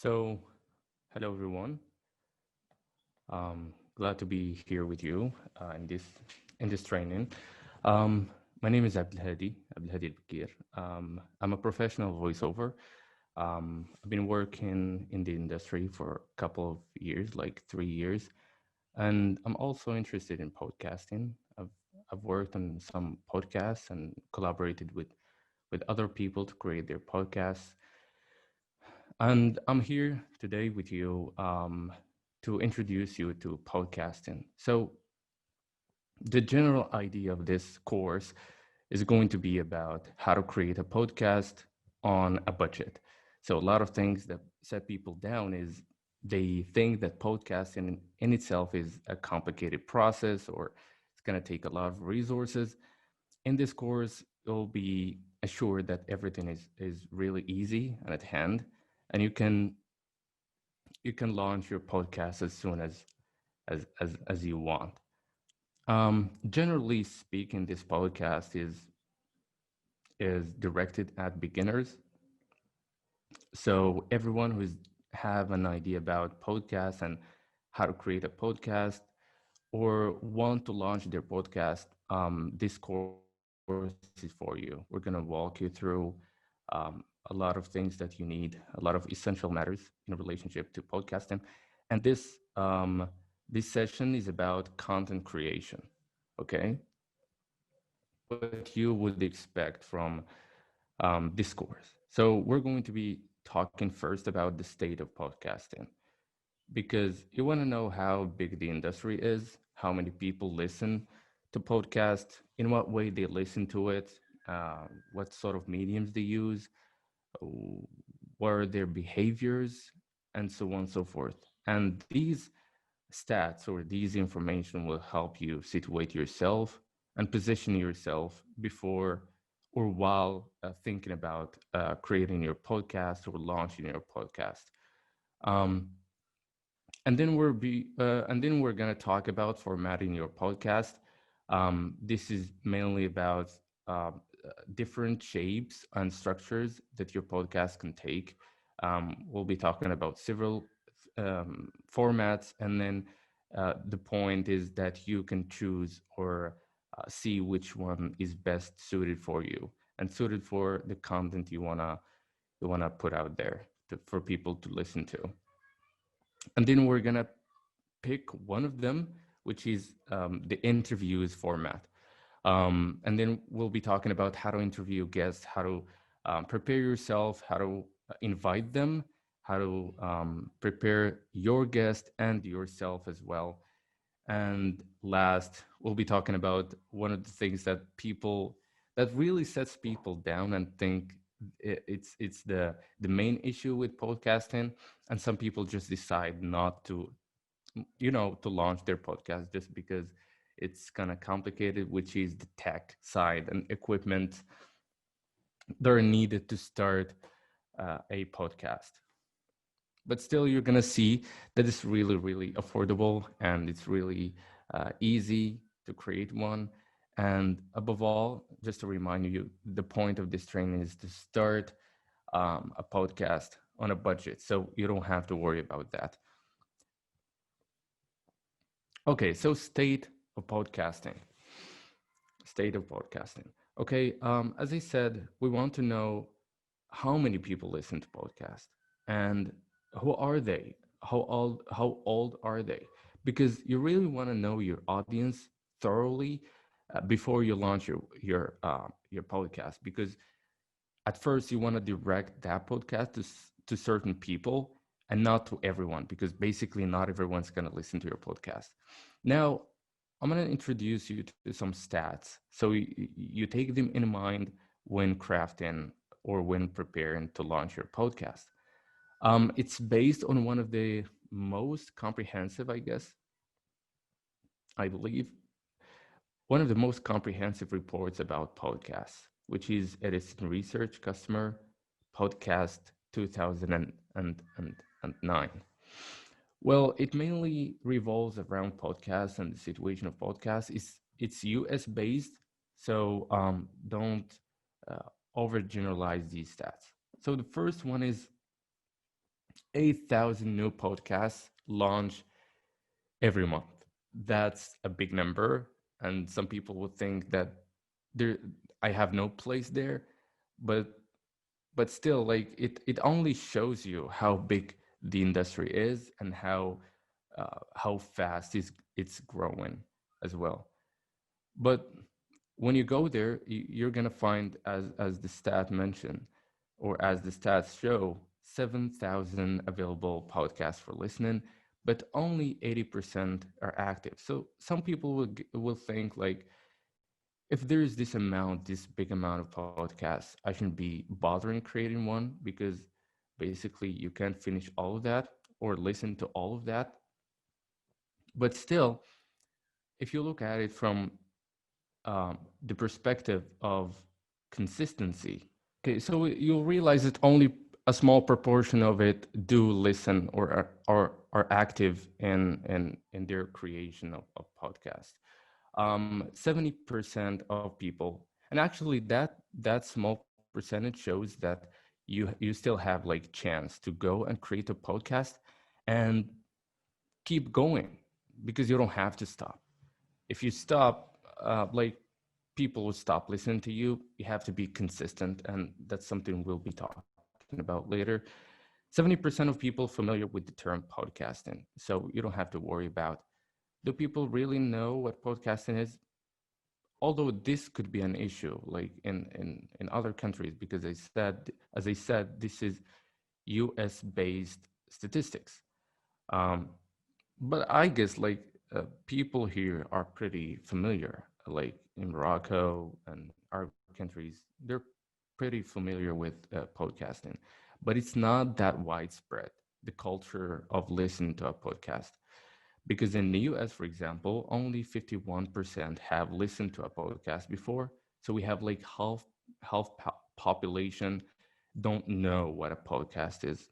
So, hello everyone. Glad to be here with you in this training. Um, my name is Abdelhadi Al-Bakir. I'm a professional voiceover. I've been working in the industry for a couple of years, like 3 years, and I'm also interested in podcasting. I've worked on some podcasts and collaborated with other people to create their podcasts. And I'm here today with you to introduce you to podcasting. So, the general idea of this course is going to be about how to create a podcast on a budget. So, a lot of things that set people down is they think that podcasting in itself is a complicated process or it's going to take a lot of resources. In this course, you'll be assured that everything is really easy and at hand, and you can launch your podcast as soon as you want. Generally speaking, this podcast is directed at beginners. So everyone who's have an idea about podcasts and how to create a podcast or want to launch their podcast, this course is for you. We're gonna walk you through a lot of things that you need, a lot of essential matters in relationship to podcasting, and this session is about content creation. Okay, what you would expect from this course. So we're going to be talking first about the state of podcasting because you want to know how big the industry is, how many people listen to podcasts, in what way they listen to it, what sort of mediums they use, what are their behaviors, and so on and so forth. And these stats or these information will help you situate yourself and position yourself before or while thinking about creating your podcast or launching your podcast. Um, and then we're gonna talk about formatting your podcast. This is mainly about different shapes and structures that your podcast can take. We'll be talking about several formats, and then the point is that you can choose or see which one is best suited for you and suited for the content you wanna put out there for people to listen to. And then we're gonna pick one of them, which is the interviews format. And then we'll be talking about how to interview guests, how to prepare yourself, how to invite them, how to prepare your guest and yourself as well. And last, we'll be talking about one of the things that really sets people down and think it's the main issue with podcasting, and some people just decide not to launch their podcast just because it's kind of complicated, which is the tech side and equipment that are needed to start a podcast. But still, you're going to see that it's really, really affordable and it's really easy to create one. And above all, just to remind you, the point of this training is to start a podcast on a budget. So you don't have to worry about that. Okay, so of podcasting. State of podcasting. Okay, as I said, we want to know how many people listen to podcasts and who are they? How old are they? Because you really want to know your audience thoroughly before you launch your podcast. Because at first you want to direct that podcast to certain people and not to everyone, because basically not everyone's going to listen to your podcast. Now, I'm going to introduce you to some stats so you take them in mind when crafting or when preparing to launch your podcast. It's based on one of the most comprehensive, I guess, I believe, one of the most comprehensive reports about podcasts, which is Edison Research Customer Podcast 2009. Well, it mainly revolves around podcasts and the situation of podcasts. It's US based, so don't overgeneralize these stats. So the first one is 8,000 new podcasts launch every month. That's a big number, and some people would think that there I have no place there, but still, like, it only shows you how big the industry is and how fast it's growing as well. But when you go there, you're gonna find, as the stat mentioned, or as the stats show, 7,000 available podcasts for listening, but only 80% are active. So some people will think, like, if there's this big amount of podcasts, I shouldn't be bothering creating one, because basically you can't finish all of that or listen to all of that. But still, if you look at it from the perspective of consistency. Okay, so you'll realize that only a small proportion of it do listen or are active in their creation of podcasts. 70% of people, and actually that small percentage shows that you still have like chance to go and create a podcast and keep going, because you don't have to stop. If you stop, like, people will stop listening to you. You have to be consistent, and that's something we'll be talking about later. 70% of people familiar with the term podcasting, so you don't have to worry about, do people really know what podcasting is? Although this could be an issue, like in other countries, because as I said, this is US based statistics. um, but I guess, like, people here are pretty familiar, like in Morocco and our countries, they're pretty familiar with podcasting, but it's not that widespread, the culture of listening to a podcast. Because in the US, for example, only 51% have listened to a podcast before. So we have like half population don't know what a podcast is.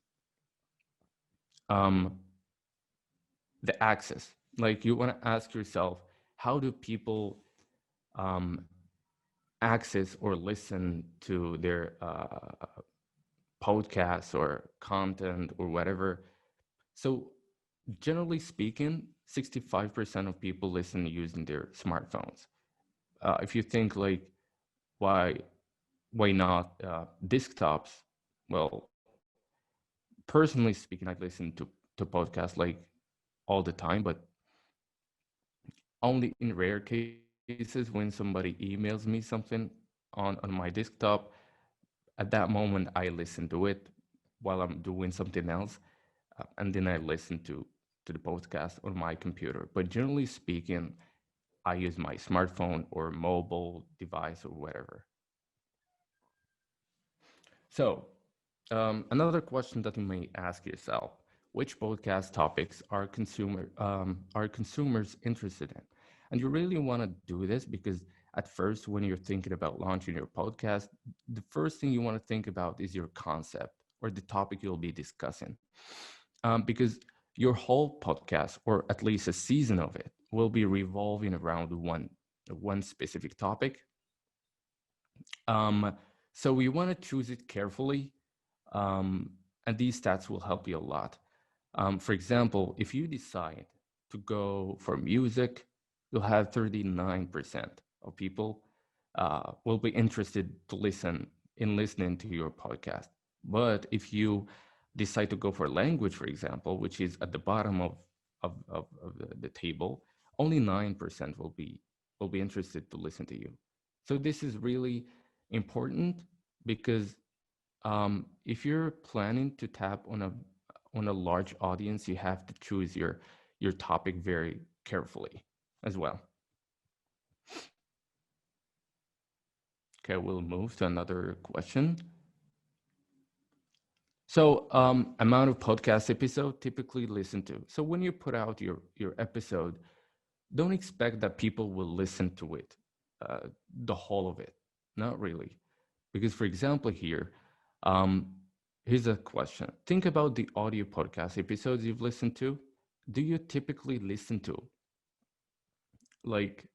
Um, the access, like, you want to ask yourself, how do people um, access or listen to their podcasts or content or whatever? So generally speaking, 65% of people listen using their smartphones. If you think, like, why why not desktops? Well, personally speaking, I listen to podcasts like all the time, but only in rare cases, when somebody emails me something on my desktop. At that moment, I listen to it while I'm doing something else, and then I listen to the podcast on my computer. But generally speaking, I use my smartphone or mobile device or whatever. So, another question that you may ask yourself: which podcast topics are consumers interested in? And you really want to do this because at first, when you're thinking about launching your podcast, the first thing you want to think about is your concept or the topic you'll be discussing, because your whole podcast, or at least a season of it, will be revolving around one specific topic. Um, so we want to choose it carefully, and these stats will help you a lot. For example, if you decide to go for music, you'll have 39% of people will be interested to listening to your podcast. But if you decide to go for language, for example, which is at the bottom of the table, only 9% will be interested to listen to you. So this is really important, because if you're planning to tap on a large audience, you have to choose your topic very carefully as well. Okay, we'll move to another question. So, amount of podcast episode typically listen to. So when you put out your episode, don't expect that people will listen to it, the whole of it. Not really, because for example here, um, here's a question. Think about the audio podcast episodes you've listened to. Do you typically listen to, like,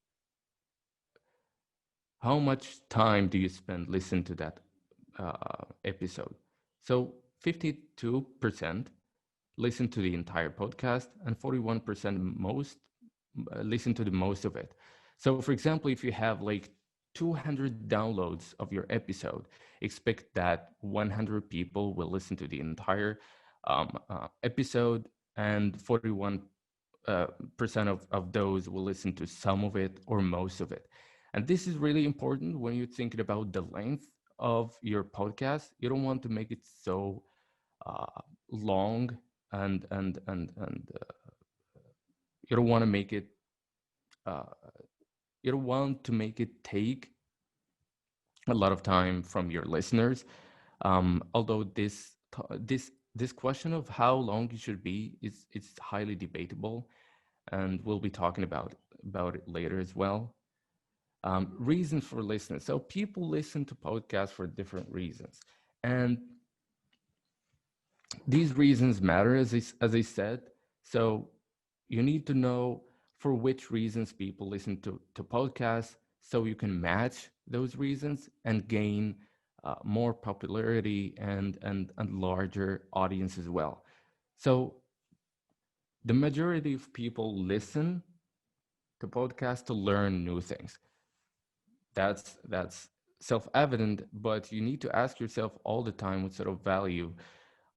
how much time do you spend listening to that episode? So 52% listen to the entire podcast, and 41% most listen to the most of it. So, for example, if you have like 200 downloads of your episode, expect that 100 people will listen to the entire episode, and 41 percent of those will listen to some of it or most of it. And this is really important when you're thinking about the length of your podcast. You don't want to make it so long, and you don't want to make it uh, you don't want to make it take a lot of time from your listeners. Although this question of how long it should be is it's highly debatable, and we'll be talking about it later as well. Reasons for listening. So people listen to podcasts for different reasons, and these reasons matter, as I said. So you need to know for which reasons people listen to podcasts, so you can match those reasons and gain more popularity and larger audience as well. So the majority of people listen to podcasts to learn new things. That's self-evident, but you need to ask yourself all the time what sort of value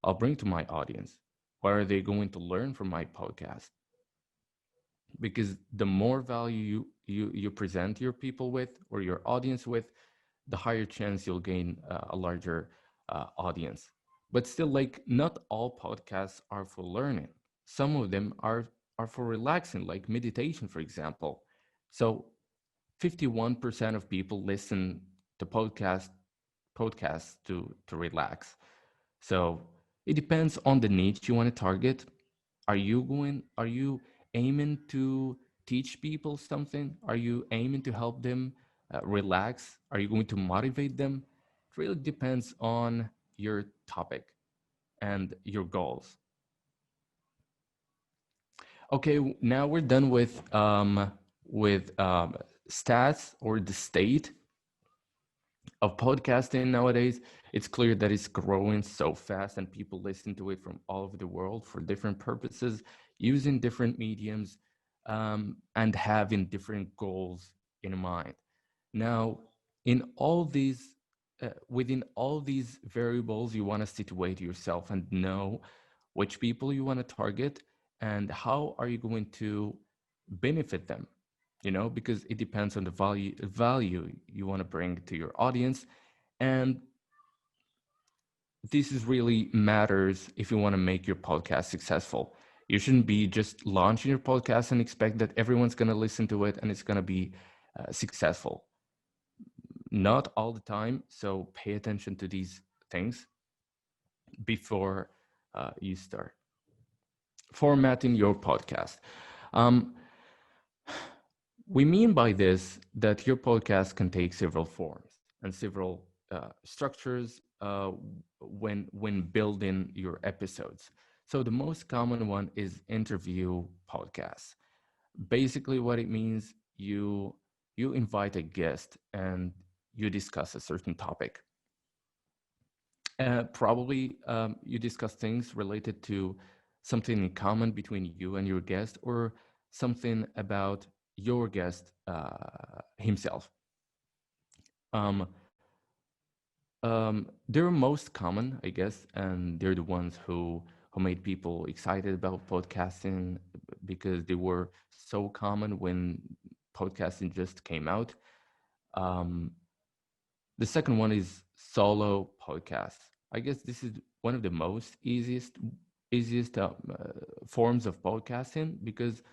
I'll bring to my audience. What are they going to learn from my podcast? Because the more value you present your people with or your audience with, the higher chance you'll gain a larger audience. But still, like, not all podcasts are for learning. Some of them are for relaxing, like meditation, for example. So 51% of people listen to podcasts to relax. So it depends on the niche you want to target. Are you aiming to teach people something? Are you aiming to help them relax? Are you going to motivate them? It really depends on your topic and your goals. Okay, now we're done with stats or the state of podcasting nowadays. It's clear that it's growing so fast and people listen to it from all over the world for different purposes, using different mediums, and having different goals in mind. Now, in all these, within all these variables, you want to situate yourself and know which people you want to target and how are you going to benefit them, because it depends on the value you want to bring to your audience. And this is really matters if you want to make your podcast successful. You shouldn't be just launching your podcast and expect that everyone's going to listen to it and it's going to be successful. Not all the time. So pay attention to these things before you start formatting your podcast. Um, we mean by this that your podcast can take several forms and several structures when building your episodes. So the most common one is interview podcasts. Basically, what it means, you invite a guest and you discuss a certain topic. Probably you discuss things related to something in common between you and your guest, or something about your guest himself. Um, they're most common, I guess, and they're the ones who made people excited about podcasting because they were so common when podcasting just came out. Um, the second one is solo podcasts. I guess this is one of the most easiest forms of podcasting because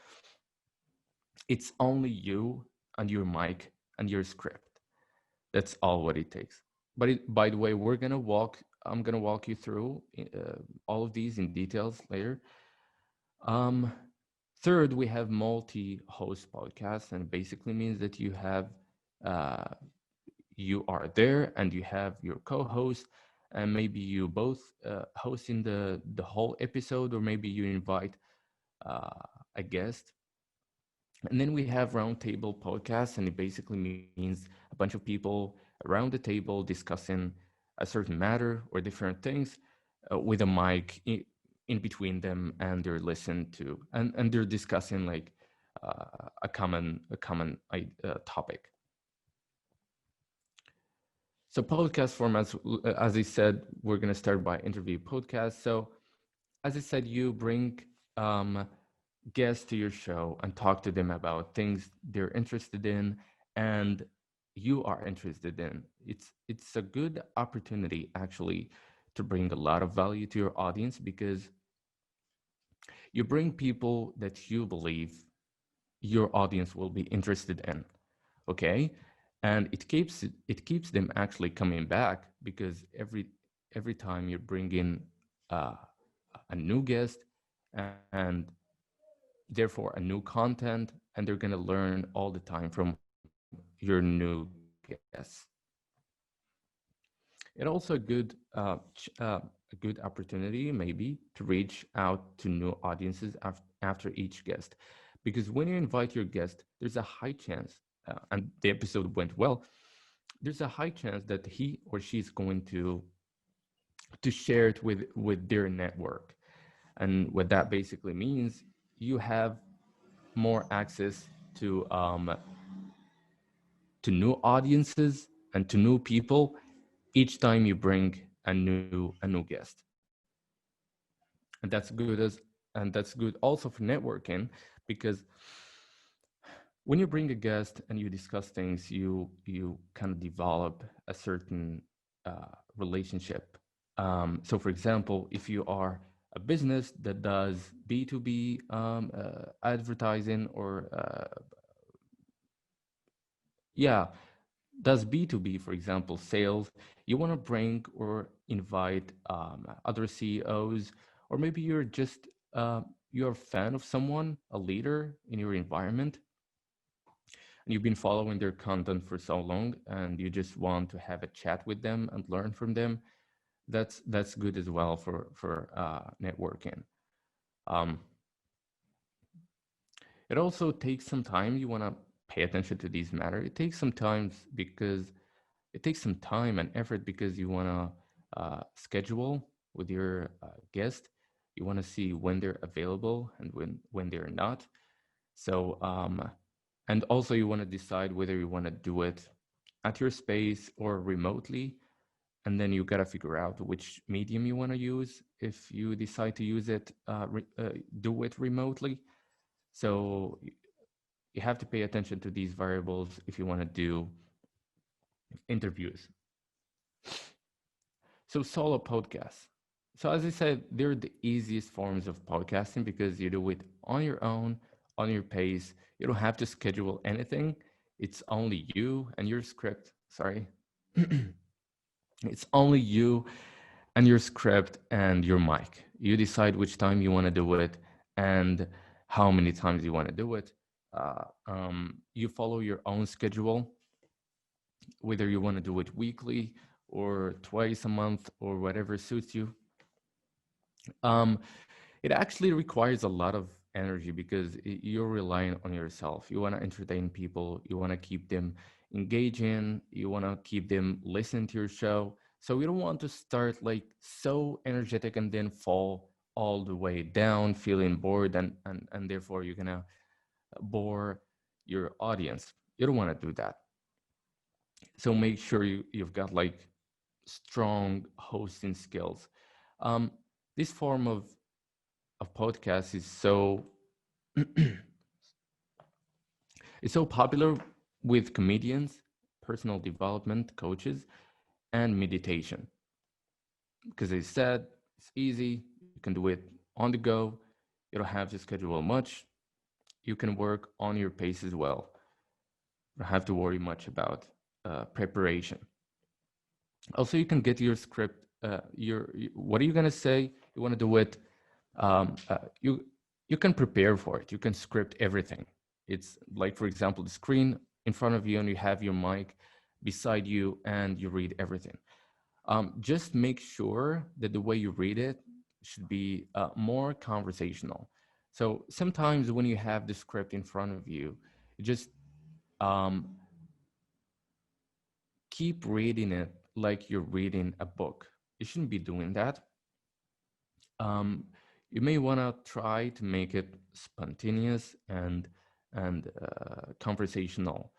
it's only you and your mic and your script. That's all what it takes. But by the way, I'm gonna walk you through all of these in details later. Um, Third, we have multi-host podcasts, and it basically means that uh, you are there and you have your co-host, and maybe you both hosting the whole episode, or maybe you invite uh, a guest. And then we have roundtable podcasts, and it basically means a bunch of people around the table discussing a certain matter or different things with a mic in between them, and they're listened to, and they're discussing like a common topic. So podcast formats, as I said, we're going to start by interview podcast. So as I said, you bring um, guests to your show and talk to them about things they're interested in and you are interested in. It's a good opportunity actually to bring a lot of value to your audience, because you bring people that you believe your audience will be interested in. Okay, and it keeps them actually coming back, because every time you bring in uh, a new guest, and therefore a new content, and they're going to learn all the time from your new guests. It also a good opportunity maybe to reach out to new audiences after each guest, because when you invite your guest, there's a high chance, and the episode went well, there's a high chance that he or she's going to share it with their network. And what that basically means, you have more access to new audiences and to new people each time you bring a new guest. And that's good also for networking, because when you bring a guest and you discuss things, you kind of develop a certain relationship. So for example, if you are a business that does B2B advertising, or yeah, does B2B, for example, sales, you want to bring or invite other CEOs, or maybe you're a fan of someone, a leader in your environment, and you've been following their content for so long, and you just want to have a chat with them and learn from them. That's good as well for networking. Um, it also takes some time. You want to pay attention to these matters. It takes some time, because it takes some time and effort, because you want to schedule with your guest. You want to see when they're available and when they're not. So and also you want to decide whether you want to do it at your space or remotely, and then you got to figure out which medium you want to use if you decide to use it do it remotely. So you have to pay attention to these variables if you want to do interviews. So solo podcasts. So as I said, they're the easiest forms of podcasting, because you do it on your own, on your pace. You don't have to schedule anything. It's only you and your script. Sorry. It's only you and your script and your mic. You decide which time you want to do it and how many times you want to do it. You follow your own schedule, whether you want to do it weekly or twice a month or whatever suits you. Um, it actually requires a lot of energy, because you're relying on yourself. You want to entertain people, you want to keep them engaging, you want to keep them listening to your show. So you don't want to start like so energetic and then fall all the way down, feeling bored, and therefore you're gonna bore your audience. You don't want to do that. So make sure you've got like strong hosting skills. Um, this form of podcast is it's so popular with comedians, personal development coaches, and meditation, because they said it's easy. You can do it on the go. You don't have to schedule much. You can work on your pace as well. You don't have to worry much about preparation. Also, you can get your script. What are you gonna say? You want to do it. You can prepare for it. You can script everything. It's like, for example, the screen in front of you, and you have your mic beside you, and you read everything. Just make sure that the way you read it should be more conversational. So sometimes when you have the script in front of you, you just um, keep reading it like you're reading a book. You shouldn't be doing that. Um, You may want to try to make it spontaneous and conversational.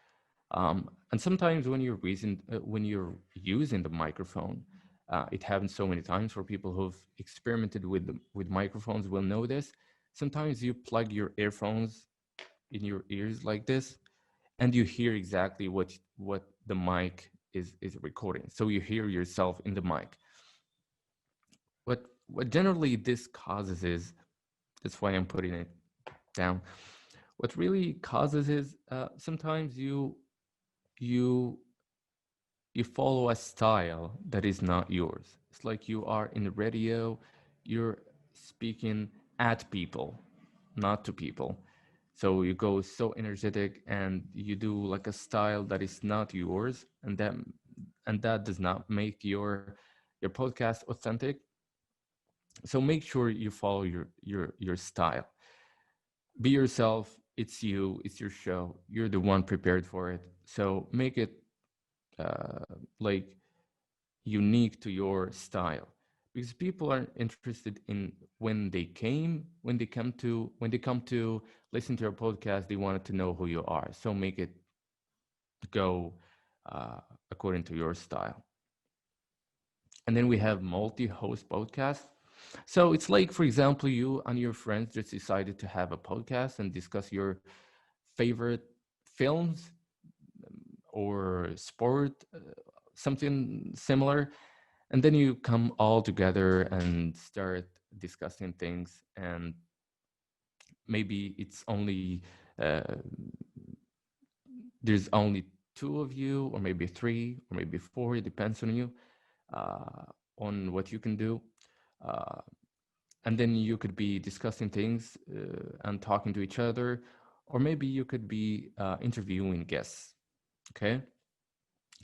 And sometimes when you're using the microphone, it happens so many times for people who've experimented with microphones will know this. Sometimes you plug your earphones in your ears like this, and you hear exactly what the mic is recording. So you hear yourself in the mic. What generally this causes is, that's why I'm putting it down. What really causes is sometimes you you follow a style that is not yours. It's like you are in the radio, you're speaking at people, not to people. So you go so energetic and you do like a style that is not yours, and that does not make your podcast authentic. So make sure you follow your style. Be yourself. It's you. It's your show. You're the one prepared for it. So make it uh, like unique to your style, because people are interested in when they come to listen to your podcast, they wanted to know who you are. So make it go uh, according to your style. And then we have multi-host podcast. So it's like, for example, you and your friends just decided to have a podcast and discuss your favorite films or sport, something similar. And then you come all together and start discussing things. And maybe it's only, uh, there's only two of you, or maybe three, or maybe four. It depends on you, uh, on what you can do. Uh, and then you could be discussing things and talking to each other, or maybe you could be interviewing guests. Okay.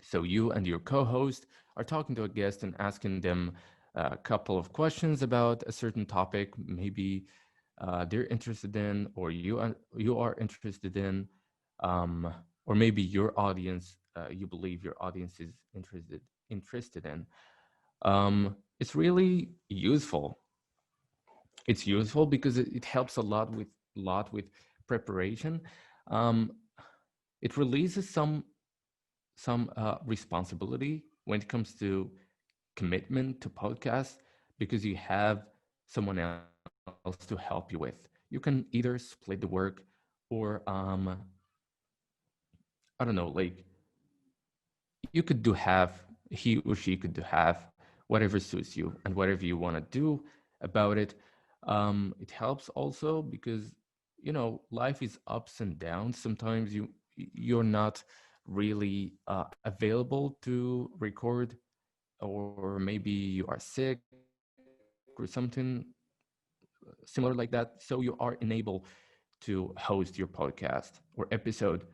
So you and your co-host are talking to a guest and asking them a couple of questions about a certain topic, maybe they're interested in, or you are interested in, um, or maybe your audience, you believe your audience is interested in. It's really useful. It's useful because it helps a lot with preparation. Um, it releases some responsibility when it comes to commitment to podcasts, because you have someone else to help you with. You can either split the work, or I don't know, like you could do half, he or she could do half, whatever suits you and whatever you want to do about it. It helps also because life is ups and downs. Sometimes you're not really available to record, or maybe you are sick or something similar like that. So you are unable to host your podcast or episode.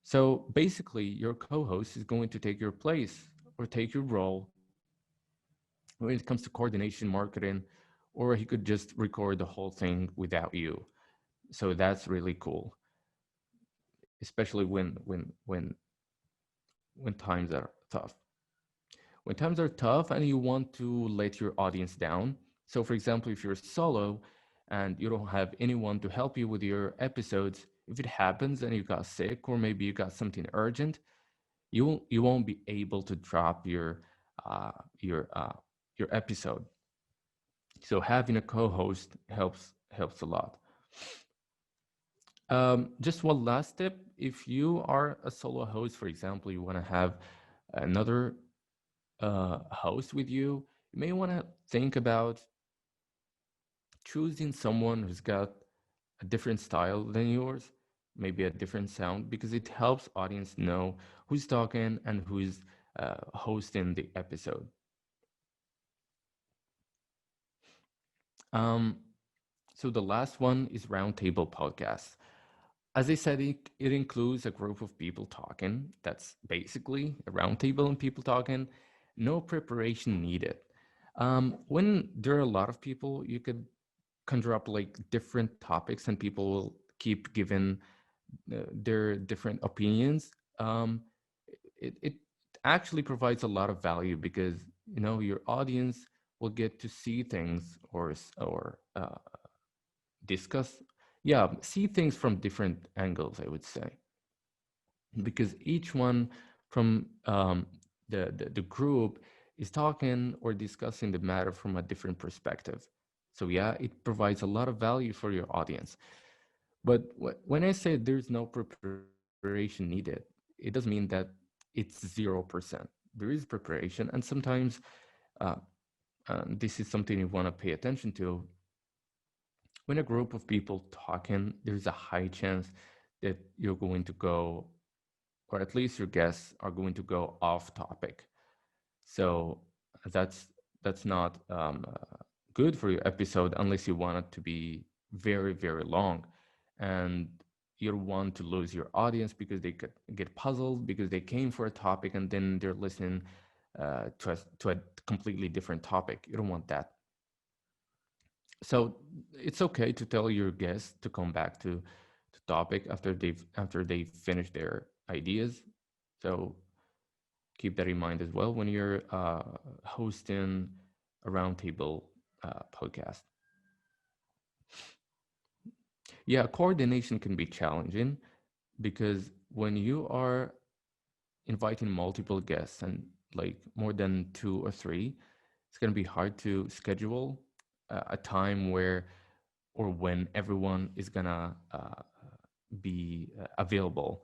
So basically, your co-host is going to take your place or take your role when it comes to coordination, marketing, or he could just record the whole thing without you. So that's really cool, especially when times are tough. When times are tough and you want to let your audience down. So, for example, if you're solo and you don't have anyone to help you with your episodes, if it happens and you got sick, or maybe you got something urgent, you won't be able to drop uh, your uh, your episode. So having a co-host helps a lot. Just one last tip: if you are a solo host, for example, you want to have another host with you, you may want to think about choosing someone who's got a different style than yours, maybe a different sound, because it helps audience know who's talking and who's hosting the episode. Um, so the last one is roundtable podcasts. As I said, it includes a group of people talking. That's basically a roundtable and people talking. No preparation needed. When there are a lot of people, you could conjure up like different topics, and people will keep giving their different opinions. It actually provides a lot of value, because your audience will get to see things or discuss, yeah, see things from different angles, I would say, because each one from the group is talking or discussing the matter from a different perspective. So yeah, it provides a lot of value for your audience. But when I say there's no preparation needed, it doesn't mean that it's 0%. There is preparation, and sometimes uh, this is something you want to pay attention to. When a group of people talking, there's a high chance that you're going to go, or at least your guests are going to go off topic. So that's that's not good for your episode unless you want it to be very, very long, and you don't want to lose your audience because they could get puzzled because they came for a topic and then they're listening to a completely different topic. You don't want that. So it's okay to tell your guests to come back to the topic after they finish their ideas. So keep that in mind as well when you're hosting a roundtable podcast. Yeah, coordination can be challenging because when you are inviting multiple guests and like more than two or three, it's going to be hard to schedule a time where or when everyone is going to be available.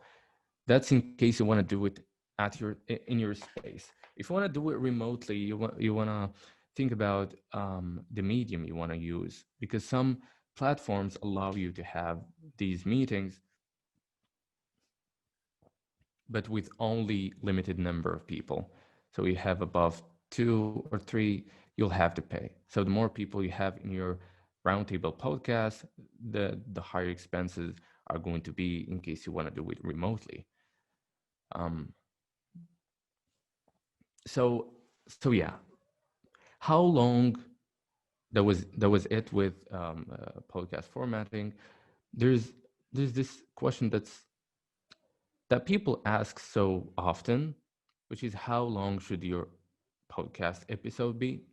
That's in case you want to do it at in your space. If you want to do it remotely, you want to think about the medium you want to use, because some platforms allow you to have these meetings but with only limited number of people. So you have above two or three, you'll have to pay. So the more people you have in your roundtable podcast, the higher expenses are going to be in case you want to do it remotely. Um, so yeah, how long, that was it with podcast formatting. There's there's this question that people ask so often, which is how long should your podcast episode be?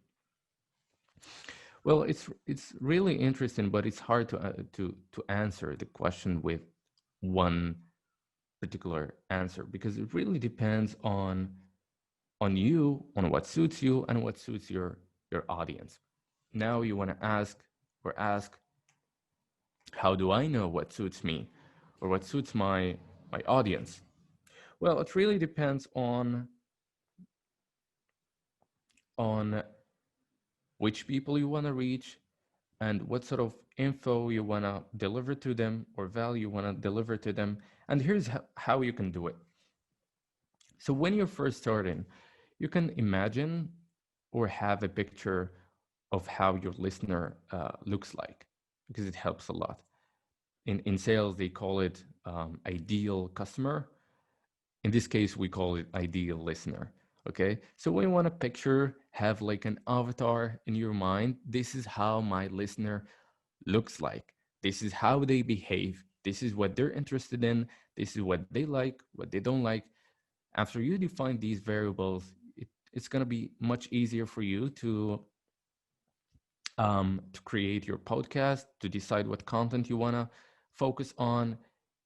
Well, it's really interesting, but it's hard to answer the question with one particular answer, because it really depends on you, on what suits you and what suits your audience. Now you want to ask, how do I know what suits me or what suits my audience? Well, it really depends on which people you want to reach and what sort of info you want to deliver to them or value you want to deliver to them. And here's how you can do it. So when you're first starting, you can imagine or have a picture of how your listener looks like, because it helps a lot. In sales, they call it ideal customer. In this case, we call it ideal listener. Okay. So when you want a picture, have like an avatar in your mind. This is how my listener looks like. This is how they behave. This is what they're interested in. This is what they like, what they don't like. After you define these variables, it's going to be much easier for you to create your podcast, to decide what content you want to focus on,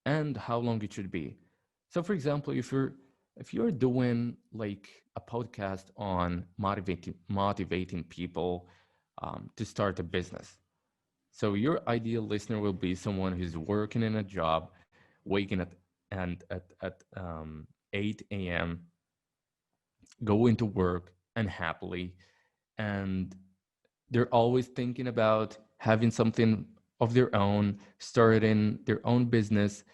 and how long it should be. So, for example, if you're doing like a podcast on motivating people to start a business, so your ideal listener will be someone who's working in a job, waking up and at 8 a.m., going to work unhappily, and they're always thinking about having something of their own, starting their own business,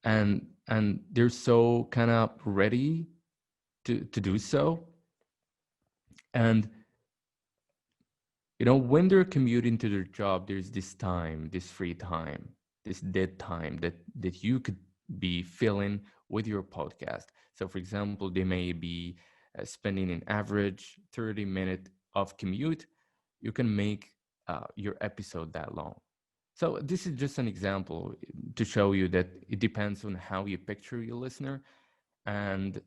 and they're so kind of ready to do so. And when they're commuting to their job, there's this time, this free time, this dead time that you could be filling with your podcast. So for example, they may be spending an average 30-minute of commute. You can make your episode that long. So this is just an example to show you that it depends on how you picture your listener and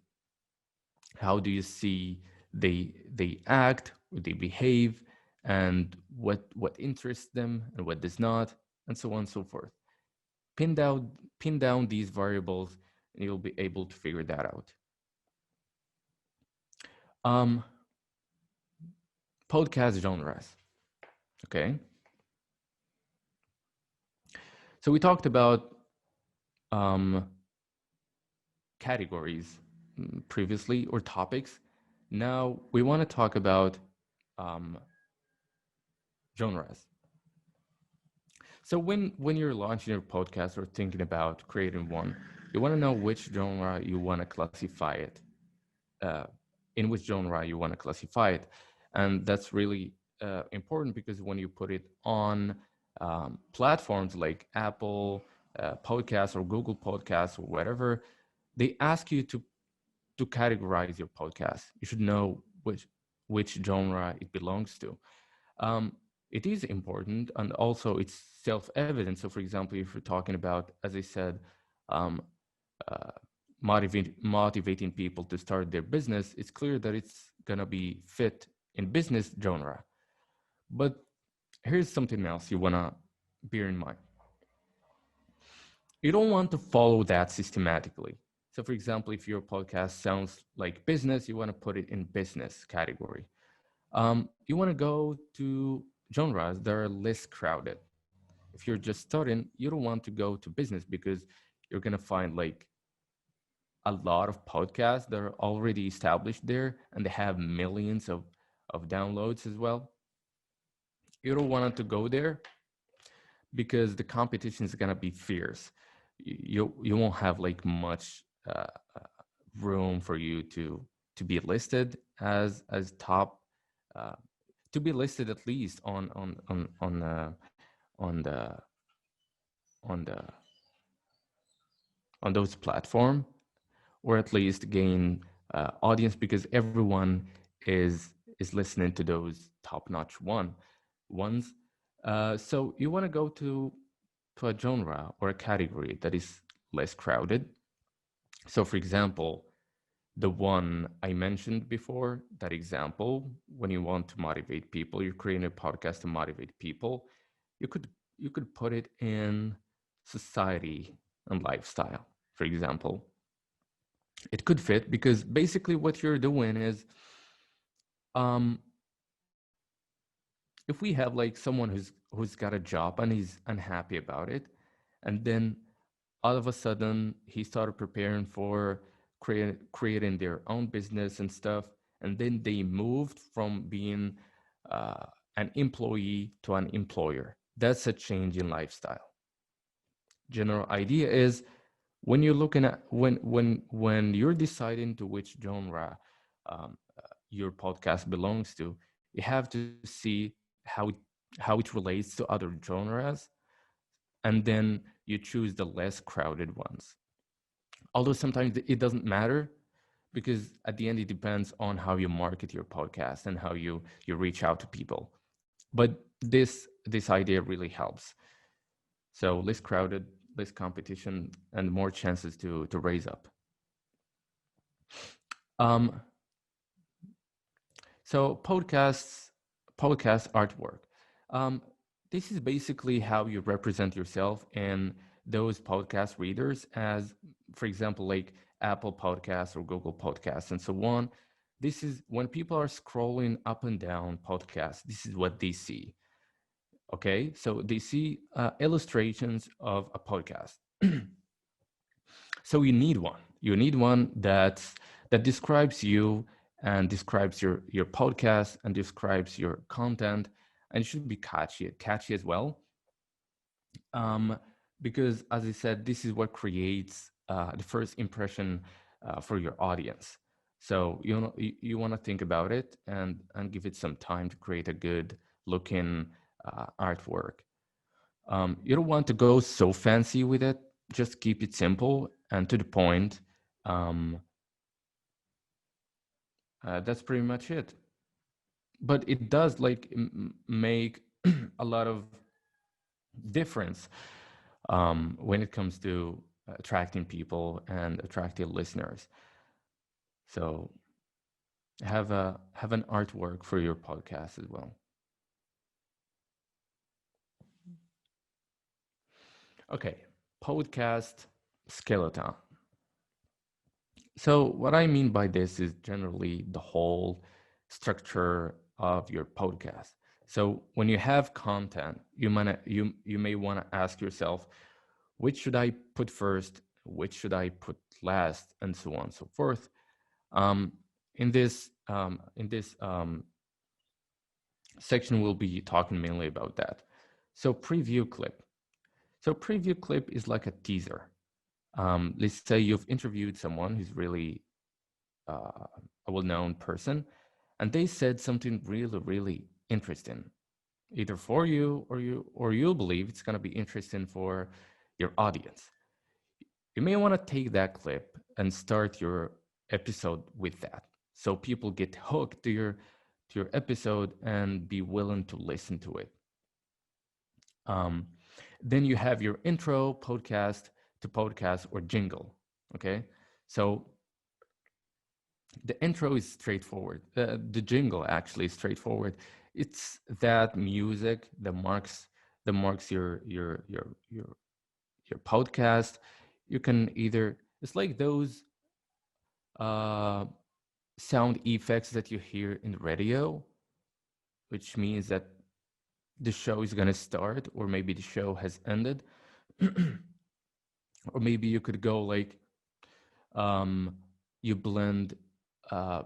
how do you see they act they behave, and what interests them and what does not, and so on and so forth. Pin down pin down these variables, and you'll be able to figure that out. Um, Podcast genres. Okay, so we talked about um, categories previously, or topics. Now we want to talk about um, genres. So when you're launching your podcast or thinking about creating one, you want to know which genre you want to classify it, uh, in which genre you want to classify it, and that's really important, because when you put it on platforms like Apple Podcasts or Google Podcasts or whatever, they ask you to categorize your podcast. You should know which genre it belongs to. Um, it is important, and also it's self-evident. So, for example, if we're talking about, as I said, um, uh, motivating people to start their business, it's clear that it's gonna be fit in business genre. But here's something else you wanna bear in mind. You don't want to follow that systematically. So, for example, if your podcast sounds like business, you want to put it in business category. You want to go to genres that are less crowded. If you're just starting, you don't want to go to business, because you're gonna find like a lot of podcasts that are already established there, and they have millions of downloads as well. You don't want to go there, because the competition is gonna be fierce. You won't have like much room for you to be listed as top, uh, to be listed at least on the on the on those platform, or at least gain audience, because everyone is listening to those top-notch ones. So you want to go to a genre or a category that is less crowded. So, for example, the one I mentioned before, that example, when you want to motivate people, you're creating a podcast to motivate people, you could you could put it in society and lifestyle, for example. It could fit, because basically what you're doing is, um, if we have like someone who's got a job and he's unhappy about it, and then all of a sudden he started preparing for creating their own business and stuff, and then they moved from being uh, an employee to an employer. That's a change in lifestyle. General idea is, when you're looking at when you're deciding to which genre your podcast belongs to, you have to see how it relates to other genres, and then you choose the less crowded ones. Although sometimes it doesn't matter, because at the end it depends on how you market your podcast and how you reach out to people. But this idea really helps. So less crowded, less competition, and more chances to raise up. Um, so podcast artwork. Um, this is basically how you represent yourself and those podcast readers, as, for example, like Apple Podcasts or Google Podcasts and so on. This is when people are scrolling up and down podcasts, this is what they see. Okay, so they see illustrations of a podcast. So you need one. You need one that describes you, and describes your podcast, and describes your content, and it should be catchy as well. Um, because, as I said, this is what creates the first impression for your audience. So you want to think about it, and give it some time to create a good looking artwork. You don't want to go so fancy with it. Just keep it simple and to the point. Um, that's pretty much it. But it does like make a lot of difference when it comes to attracting people and attracting listeners. So have an artwork for your podcast as well. Okay, podcast skeleton. So what I mean by this is generally the whole structure of your podcast. So when you have content, you may want to ask yourself, which should I put first, which should I put last, and so on and so forth. Um, in this section, we'll be talking mainly about that. So preview clip. So preview clip is like a teaser. Let's say you've interviewed someone who's really a well-known person, and they said something really, really interesting, either for you or you believe it's going to be interesting for your audience. You may want to take that clip and start your episode with that, so people get hooked to your episode and be willing to listen to it. Um, then you have your intro, podcast to podcast, or jingle. Okay, so the intro is straightforward. The jingle actually is straightforward. It's that music that marks your podcast. You can either, it's like those uh, sound effects that you hear in the radio, which means that the show is gonna start, or maybe the show has ended, or maybe you could go like um, you blend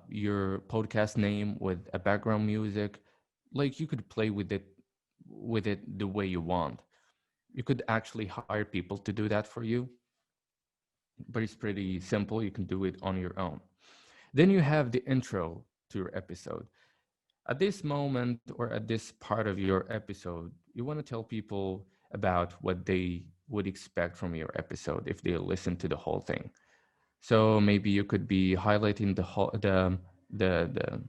your podcast name with a background music. Like you could play with it the way you want. You could actually hire people to do that for you, but it's pretty simple. You can do it on your own. Then you have the intro to your episode. At this moment or at this part of your episode, you want to tell people about what they would expect from your episode if they listen to the whole thing. So maybe you could be highlighting the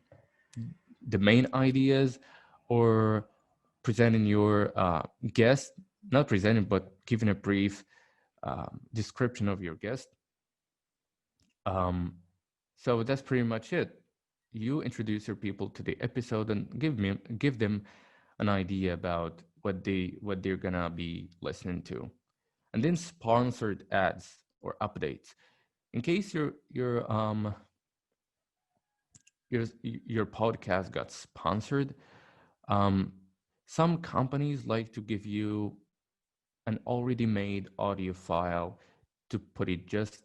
the main ideas, or presenting your guest, not presenting, but giving a brief description of your guest. Um, so that's pretty much it. You introduce your people to the episode and give them an idea about what they're gonna be listening to, and then sponsored ads or updates in case your podcast got sponsored. Um, some companies like to give you an already made audio file to put it just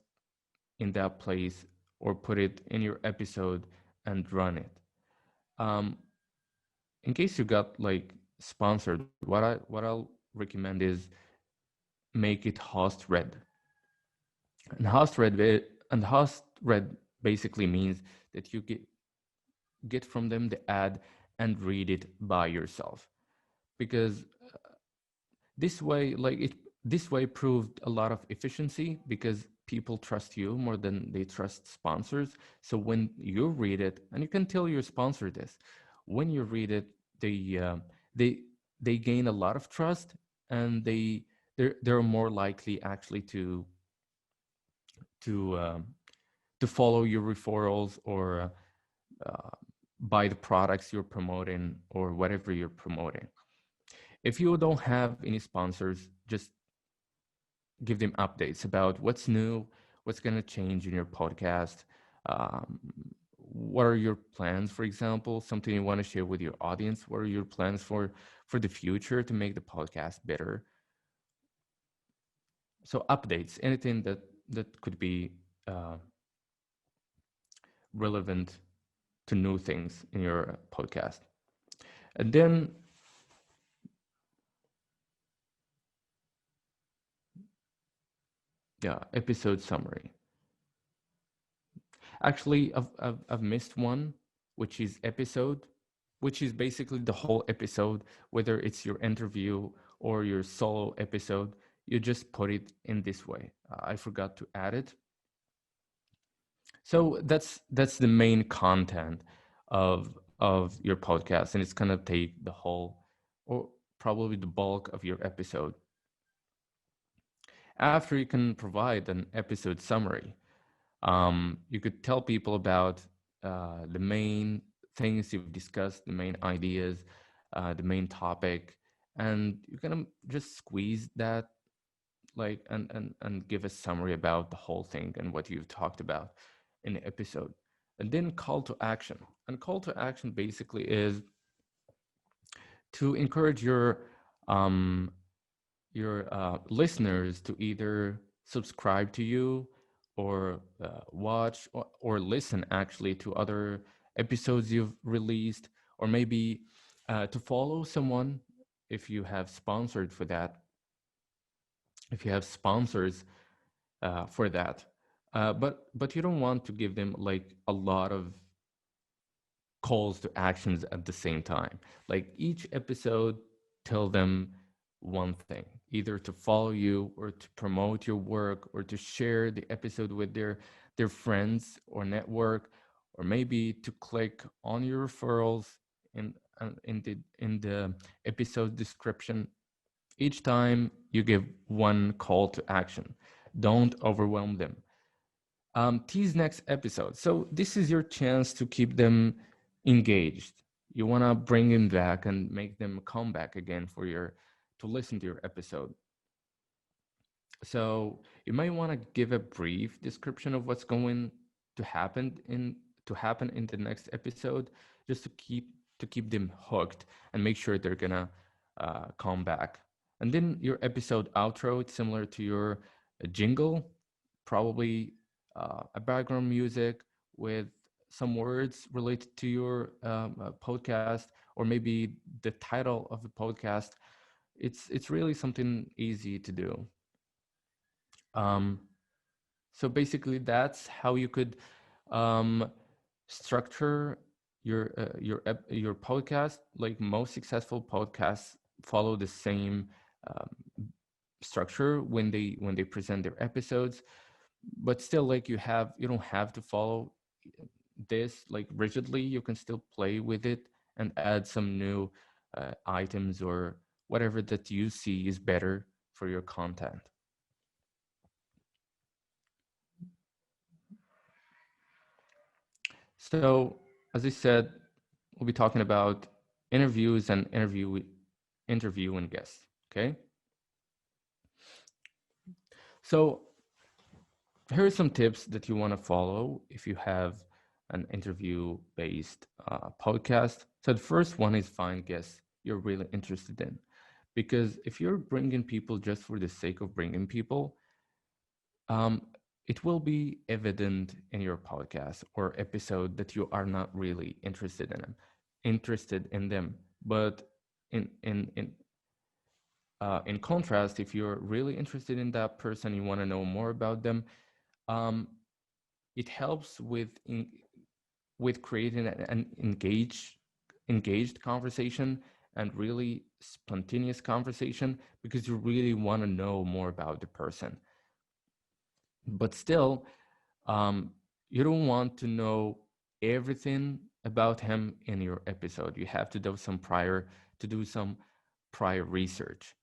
in that place, or put it in your episode and run it. Um, in case you got like sponsored, what I'll recommend is make it host read. And host read basically means that you get from them the ad and read it by yourself, because this way like it this way proved a lot of efficiency, because people trust you more than they trust sponsors. So when you read it, and you can tell your sponsor this, when you read it, they they they gain a lot of trust, and they're more likely actually to um, to follow your referrals, or uh, buy the products you're promoting, or whatever you're promoting. If you don't have any sponsors, just give them updates about what's new, what's going to change in your podcast. Um, what are your plans, for example, something you want to share with your audience? What are your plans for the future to make the podcast better? So updates, anything that could be uh, relevant to new things in your podcast. And then, yeah, episode summary. Actually, I've missed one, which is episode, which is basically the whole episode, whether it's your interview or your solo episode. You just put it in this way. I forgot to add it. So that's the main content of your podcast, and it's gonna take the whole, or probably the bulk of your episode. After, you can provide an episode summary. You could tell people about the main things you've discussed, the main ideas, the main topic, and you're gonna just squeeze that, like, and give a summary about the whole thing and what you've talked about in the episode. And then call to action. And call to action basically is to encourage um, your listeners to either subscribe to you or watch or listen actually to other episodes you've released, or maybe to follow someone if you have sponsored for that, if you have sponsors for that. But you don't want to give them like a lot of calls to actions at the same time. Like each episode, tell them one thing, either to follow you or to promote your work or to share the episode with their friends or network, or maybe to click on your referrals in in the episode description. Each time you give one call to action, don't overwhelm them. Tease next episode. So this is your chance to keep them engaged. You want to bring them back and make them come back again for your to listen to your episode. So you might want to give a brief description of what's going to happen in the next episode, just to keep them hooked and make sure they're gonna come back. And then your episode outro, it's similar to your jingle, probably a background music with some words related to your podcast, or maybe the title of the podcast. It's really something easy to do. Um, so basically, that's how you could um, structure your podcast. Like most successful podcasts follow the same structure when they present their episodes, but still, like you don't have to follow this like rigidly. You can still play with it and add some new items or whatever that you see is better for your content. So, as I said, we'll be talking about interviews and interviewing guests. Okay. So here are some tips that you want to follow if you have an interview-based podcast. So the first one is find guests you're really interested in, because if you're bringing people just for the sake of bringing people, um, it will be evident in your podcast or episode that you are not really interested in them. But in in in in contrast, if you're really interested in that person, you want to know more about them. Um, it helps with creating an engaged conversation and really spontaneous conversation, because you really want to know more about the person. But still, um, you don't want to know everything about him in your episode. You have to do some prior research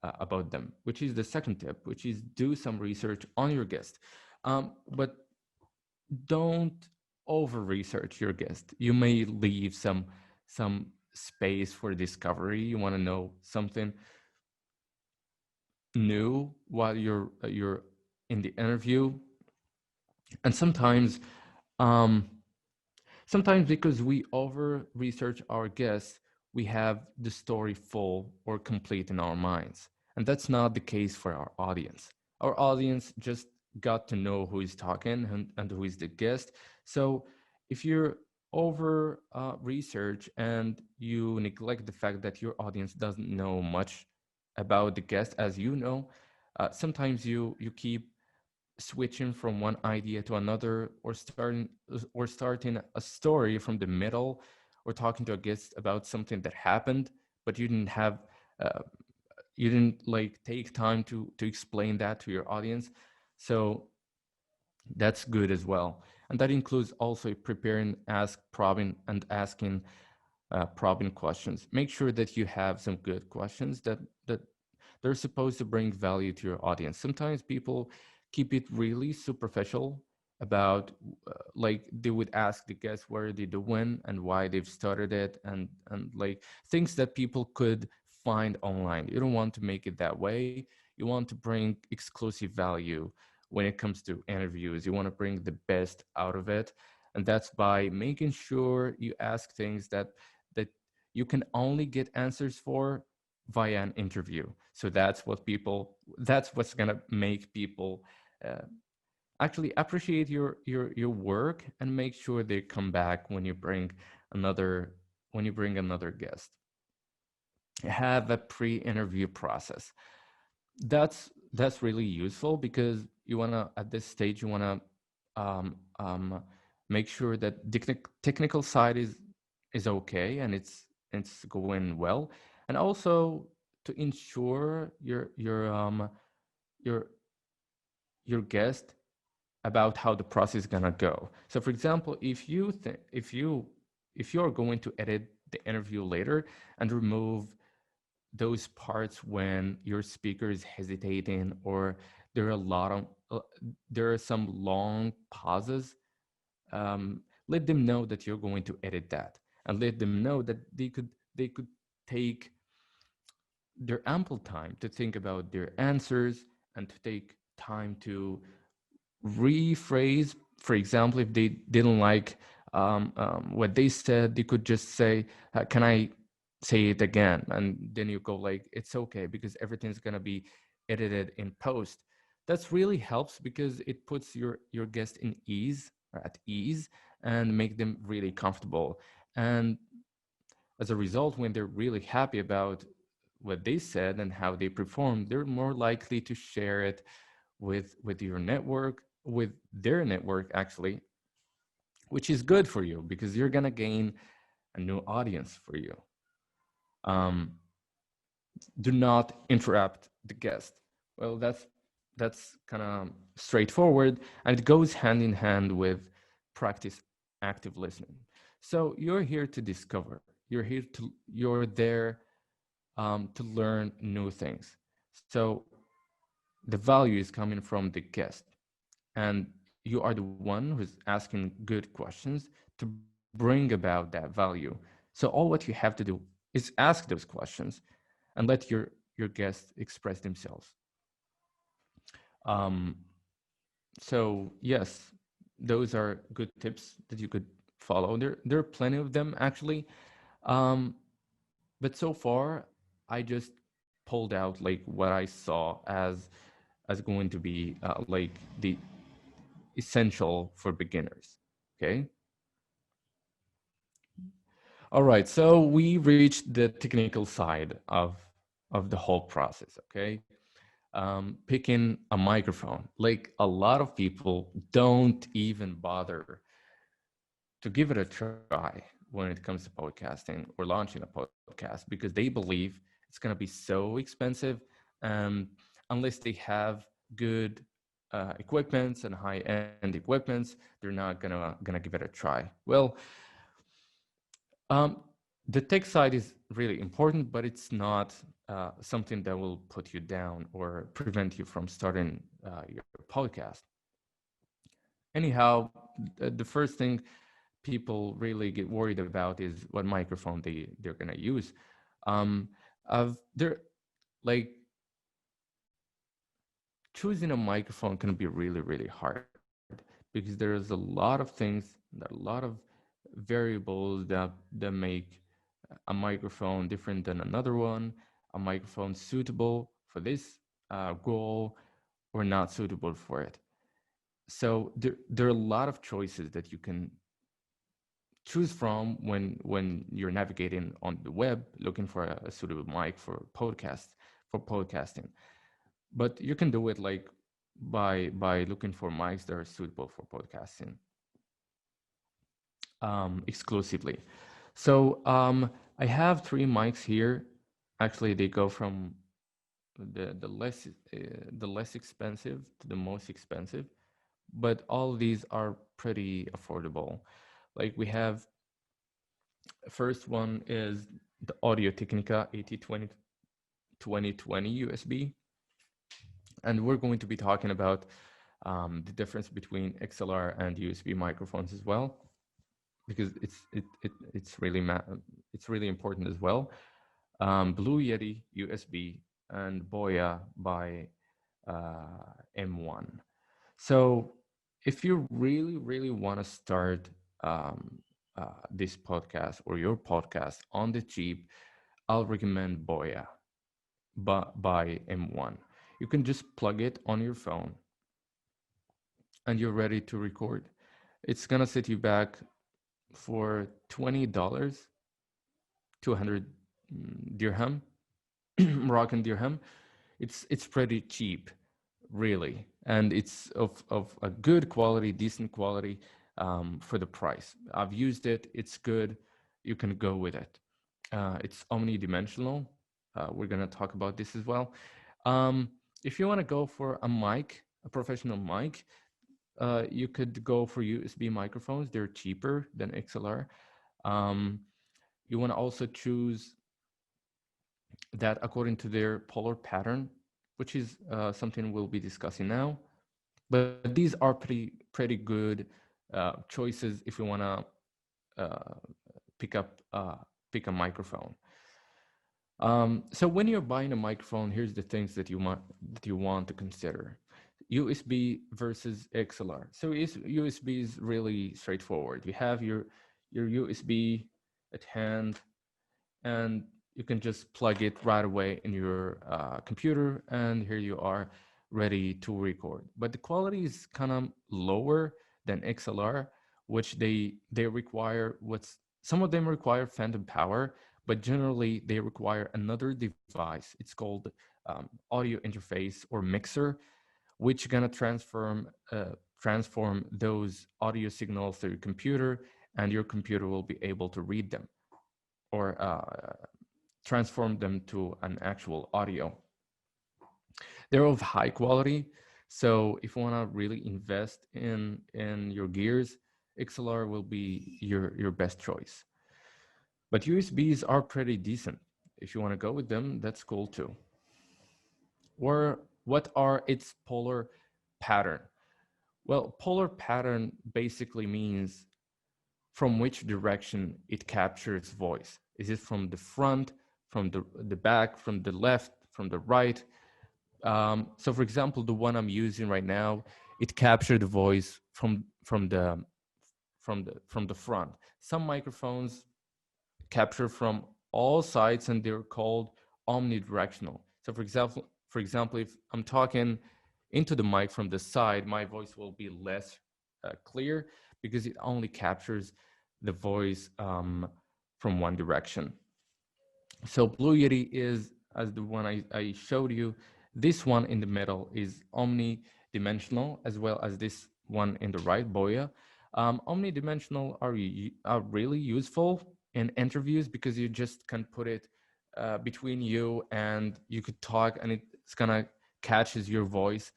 about them, which is the second tip, which is do some research on your guest. But don't over research your guest. You may leave some space for discovery. You want to know something new while you're in the interview. And um, sometimes because we over research our guests, we have the story full or complete in our minds. And that's not the case for our audience. Our audience just got to know who is talking and who is the guest. So if you're over research and you neglect the fact that your audience doesn't know much about the guest as you know, sometimes you keep switching from one idea to another, or starting a story from the middle, or talking to a guest about something that happened, but uh, you didn't like take time to explain that to your audience. So that's good as well, and that includes also preparing, asking probing questions. Make sure that you have some good questions that they're supposed to bring value to your audience. Sometimes people keep it really superficial about like they would ask the guests where they do when and why they've started it, and like things that people could find online. You don't want to make it that way. You want to bring exclusive value when it comes to interviews. You want to bring the best out of it, and that's by making sure you ask things that you can only get answers for via an interview. So that's what's going to make people uh, actually appreciate your work and make sure they come back another when you bring another guest. Have a pre-interview process. That's really useful because you want to, at this stage, you want to make sure that the technical side is okay and it's going well, and also to ensure your your guest about how the process is gonna go. So, for example, if you're going to edit the interview later and remove those parts when your speaker is hesitating, or there are a lot of there are some long pauses, let them know that you're going to edit that, and let them know that they could take their ample time to think about their answers and to take time to rephrase. For example, if they didn't like what they said, they could just say, "Can I say it again?" And then you go like, "It's okay because everything's gonna be edited in post." That's really helps because it puts your guest in ease or at ease and make them really comfortable. And as a result, when they're really happy about what they said and how they performed, they're more likely to share it with your network, with their network actually, which is good for you because you're gonna gain a new audience for you. um, do not interrupt the guest. Well, that's kind of straightforward, and it goes hand in hand with practice active listening. So you're here to discover, you're there to learn new things. So the value is coming from the guest, and you are the one who's asking good questions to bring about that value. So all what you have to do is ask those questions and let your guests express themselves. um, so yes, those are good tips that you could follow. There are plenty of them actually. um, but so far I just pulled out like what I saw as going to be like the essential for beginners. Okay. All right. So we reached the technical side of the whole process. Okay. Picking a microphone. Like a lot of people don't even bother to give it a try when it comes to podcasting or launching a podcast because they believe it's going to be so expensive. Um, Unless they have good equipments and high-end equipments, they're not gonna give it a try. Well, um, the tech side is really important, but it's not something that will put you down or prevent you from starting your podcast. Anyhow, the first thing people really get worried about is what microphone they're gonna use. They're like choosing a microphone can be really really hard because there's a lot of things, there are a lot of variables that make a microphone different than another one, a microphone suitable for this goal or not suitable for it. So there are a lot of choices that you can choose from when you're navigating on the web looking for a suitable mic for podcasting. But you can do it like by looking for mics that are suitable for podcasting exclusively. So I have three mics here. Actually, they go from the less expensive to the most expensive, but all these are pretty affordable. Like we have, first one is the Audio Technica 8020 2020 USB, and we're going to be talking about the difference between XLR and USB microphones as well, because it's really important as well. Blue Yeti USB and Boya by M1. So if you really want to start this podcast or your podcast on the cheap, I'll recommend Boya by M1. You can just plug it on your phone and you're ready to record. It's gonna set you back for $20, 200 dirham, Moroccan dirham. It's pretty cheap, really, and it's of a good quality, decent quality for the price. I've used it. It's good. You can go with it. It's omnidimensional. We're gonna talk about this as well. Um, if you want to go for a mic, a professional mic, you could go for USB microphones. They're cheaper than XLR. Um, you want to also choose that according to their polar pattern, which is something we'll be discussing now. But these are pretty good choices if you want to pick up pick a microphone. So when you're buying a microphone, here's the things that you want to consider: USB versus XLR. So USB is really straightforward. You have your USB at hand, and you can just plug it right away in your computer, and here you are ready to record. But the quality is kind of lower than XLR, which they require what's some of them require phantom power, but generally they require another device. It's called audio interface or mixer, which gonna transform those audio signals to your computer, and your computer will be able to read them or transform them to an actual audio. They're of high quality, so if you want to really invest in your gears, XLR will be your best choice. But USBs are pretty decent. If you want to go with them, that's cool too. Or what are its polar pattern? Well, polar pattern basically means from which direction it captures voice. Is it from the front, from the back, from the left, from the right? So for example, the one I'm using right now, it captured the voice from the front. Some microphones capture from all sides, and they're called omnidirectional. So for example, if I'm talking into the mic from the side, my voice will be less clear because it only captures the voice from one direction. So Blue Yeti is, as the one I showed you, this one in the middle is omnidimensional, as well as this one in the right, Boya. Omnidimensional are really useful in interviews because you just can put it between you and you could talk, and it's gonna catches your voice.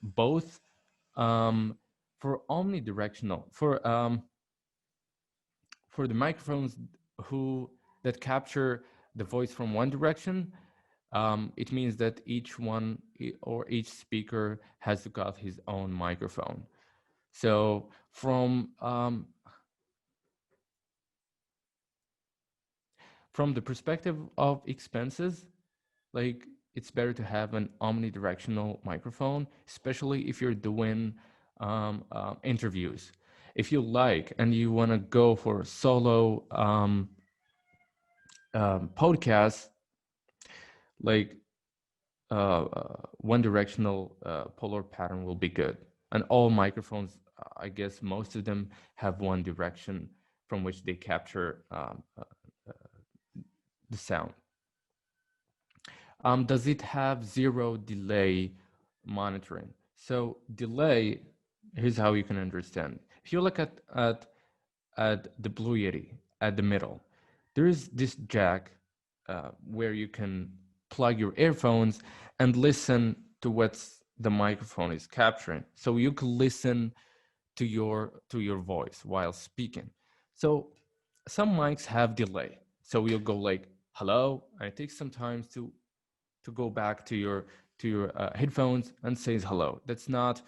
Both for omnidirectional, for the microphones that capture the voice from one direction, it means that each one or each speaker has got his own microphone. So from the perspective of expenses, like it's better to have an omnidirectional microphone, especially if you're doing interviews. If you like and you want to go for solo podcasts, like one directional polar pattern will be good. And all microphones, I guess most of them have one direction from which they capture the sound. Does it have zero delay monitoring? So delay, here's how you can understand. If you look at the Blue Yeti at the middle, there is this jack where you can plug your earphones and listen to what the microphone is capturing. So you can listen to your voice while speaking. So some mics have delay. So you'll go like hello, and it takes some time to go back to to your headphones and says hello. That's not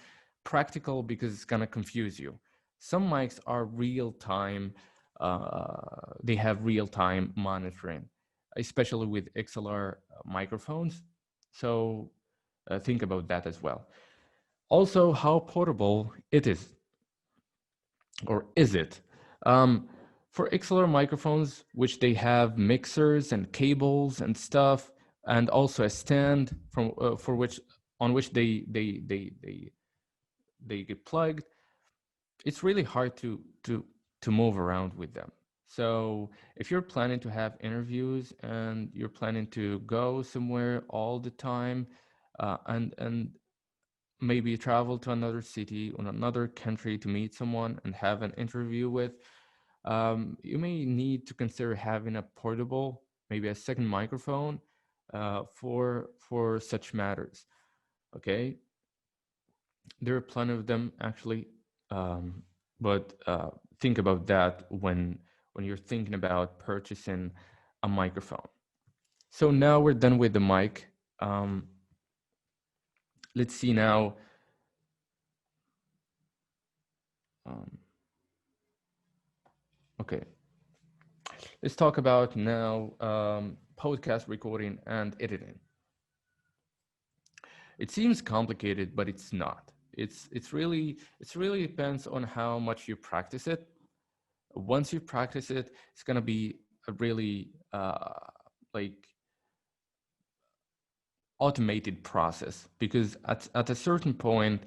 practical because it's gonna confuse you. Some mics are real time. They have real time monitoring, especially with XLR microphones. So think about that as well. Also, how portable it is, or is it? Um, for XLR microphones, which they have mixers and cables and stuff, and also a stand from for which on which they get plugged, it's really hard to move around with them. So if you're planning to have interviews and you're planning to go somewhere all the time, and maybe travel to another city or another country to meet someone and have an interview with, you may need to consider having a portable, maybe a second microphone for such matters. Okay, there are plenty of them actually, um, but think about that when you're thinking about purchasing a microphone. So now we're done with the mic. Um, let's see now. Um, okay, let's talk about now podcast recording and editing. It seems complicated, but it's not. It's really depends on how much you practice it. Once you practice it, it's gonna be a really like automated process, because at a certain point,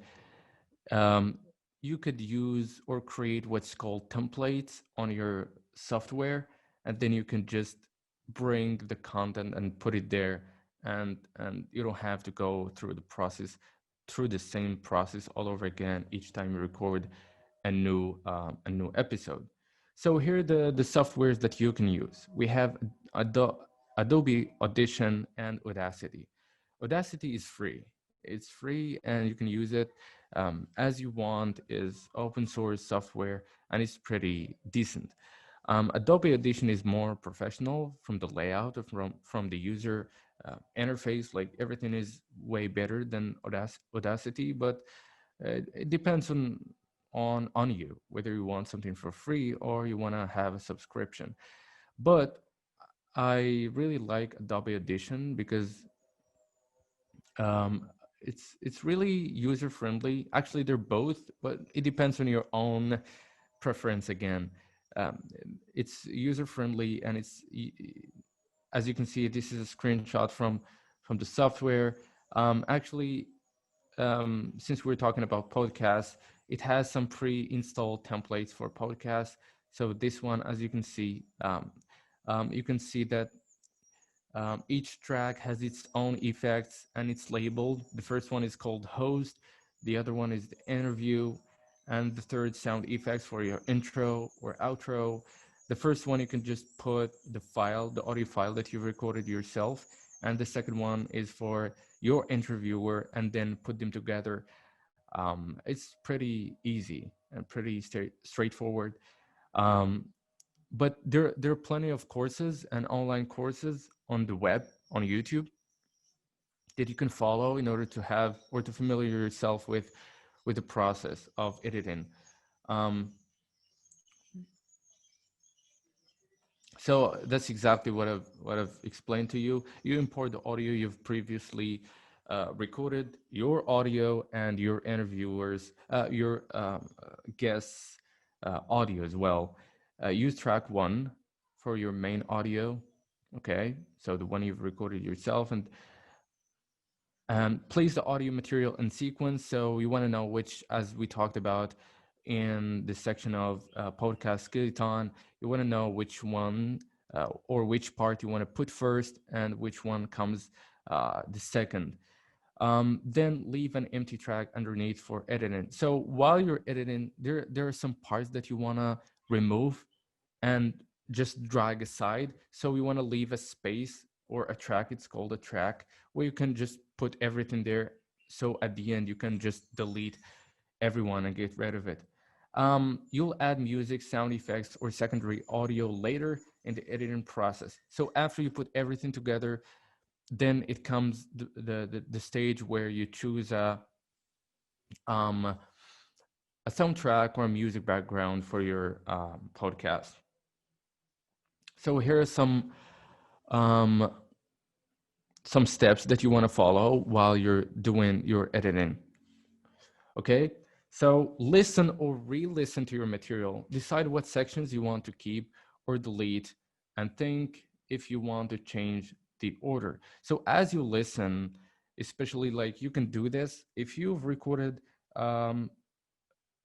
um, you could use or create what's called templates on your software, and then you can just bring the content and put it there, and you don't have to go through the same process all over again each time you record a new episode. So here are the softwares that you can use. We have Adobe Audition and Audacity. Audacity is free. It's free and you can use it as you want. Is open source software and it's pretty decent. Adobe Audition is more professional from the layout or from the user interface. Like everything is way better than Audacity, but it depends on you whether you want something for free or you want to have a subscription. But I really like Adobe Audition because it's really user friendly. Actually, they're both, but it depends on your own preference again. Um, it's user friendly, and as you can see, this is a screenshot from the software. Actually, since we're talking about podcasts, it has some pre-installed templates for podcasts. So this one, as you can see that each track has its own effects and it's labeled. The first one is called host, the other one is the interview, and the third sound effects for your intro or outro. The first one, you can just put the audio file that you recorded yourself. And the second one is for your interviewer, and then put them together. It's pretty easy and pretty straightforward. Um, but there are plenty of courses and online courses on the web, on YouTube, that you can follow in order to have or to familiar yourself with the process of editing. Um, so that's exactly what I've explained to you. You import the audio you've previously recorded, your audio and your interviewers, your guests' audio as well. Use track one for your main audio. Okay, so the one you've recorded yourself, and place the audio material in sequence. So you want to know which, as we talked about in the section of podcast skeleton, you want to know which one or which part you want to put first and which one comes the second. Then leave an empty track underneath for editing. So while you're editing, there are some parts that you want to remove and just drag aside. So we want to leave a space or a track, it's called a track, where you can just put everything there. So at the end, you can just delete everyone and get rid of it. You'll add music, sound effects, or secondary audio later in the editing process. So after you put everything together, then it comes the stage where you choose um, a soundtrack or a music background for your podcast. So here are um, some steps that you want to follow while you're doing your editing. Okay, so listen or re-listen to your material. Decide what sections you want to keep or delete, and think if you want to change the order. So as you listen, especially like you can do this if you've recorded um,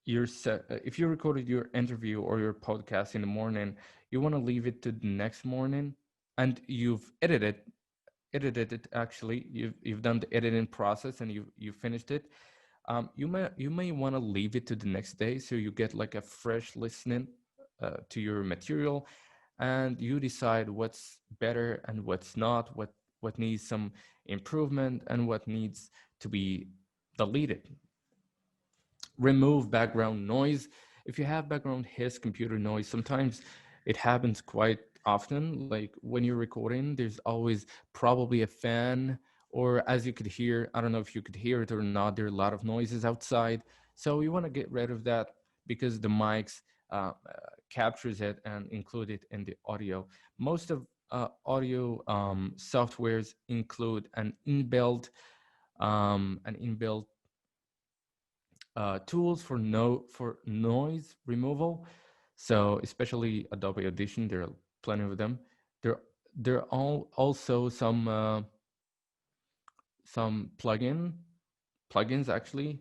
if you recorded your interview or your podcast in the morning, you want to leave it to the next morning, and you've edited it actually. You've done the editing process and you finished it. You may want to leave it to the next day so you get like a fresh listening to your material, and you decide what's better and what's not, what needs some improvement and what needs to be deleted. Remove background noise. If you have background hiss, computer noise, sometimes it happens quite often. Like when you're recording, there's always probably a fan, or as you could hear, I don't know if you could hear it or not, there are a lot of noises outside. So you want to get rid of that because the mics captures it and include it in the audio. Most of audio softwares include an inbuilt tools for noise removal. So especially Adobe Audition, there are plenty of them. There are also some plugins actually.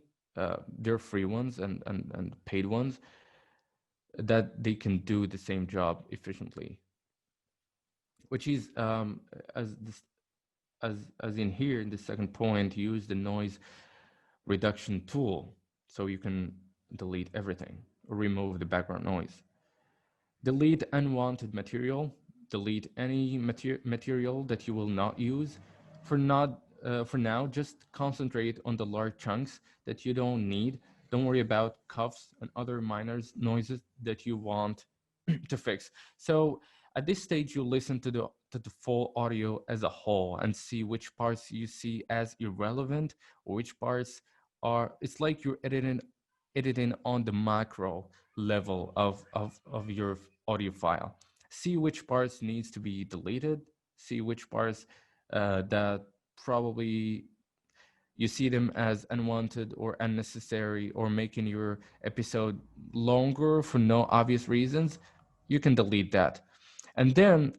They're free ones and paid ones that they can do the same job efficiently. Which is as in here in the second point, use the noise reduction tool so you can delete everything or remove the background noise. Delete unwanted material. Delete any material that you will not use. For now, just concentrate on the large chunks that you don't need. Don't worry about coughs and other minor noises that you want to fix. So at this stage, you listen to the full audio as a whole and see which parts you see as irrelevant or which parts are. It's like you're editing on the macro level of your audio file. See which parts needs to be deleted. See which parts that probably you see them as unwanted or unnecessary or making your episode longer for no obvious reasons. You can delete that. And then,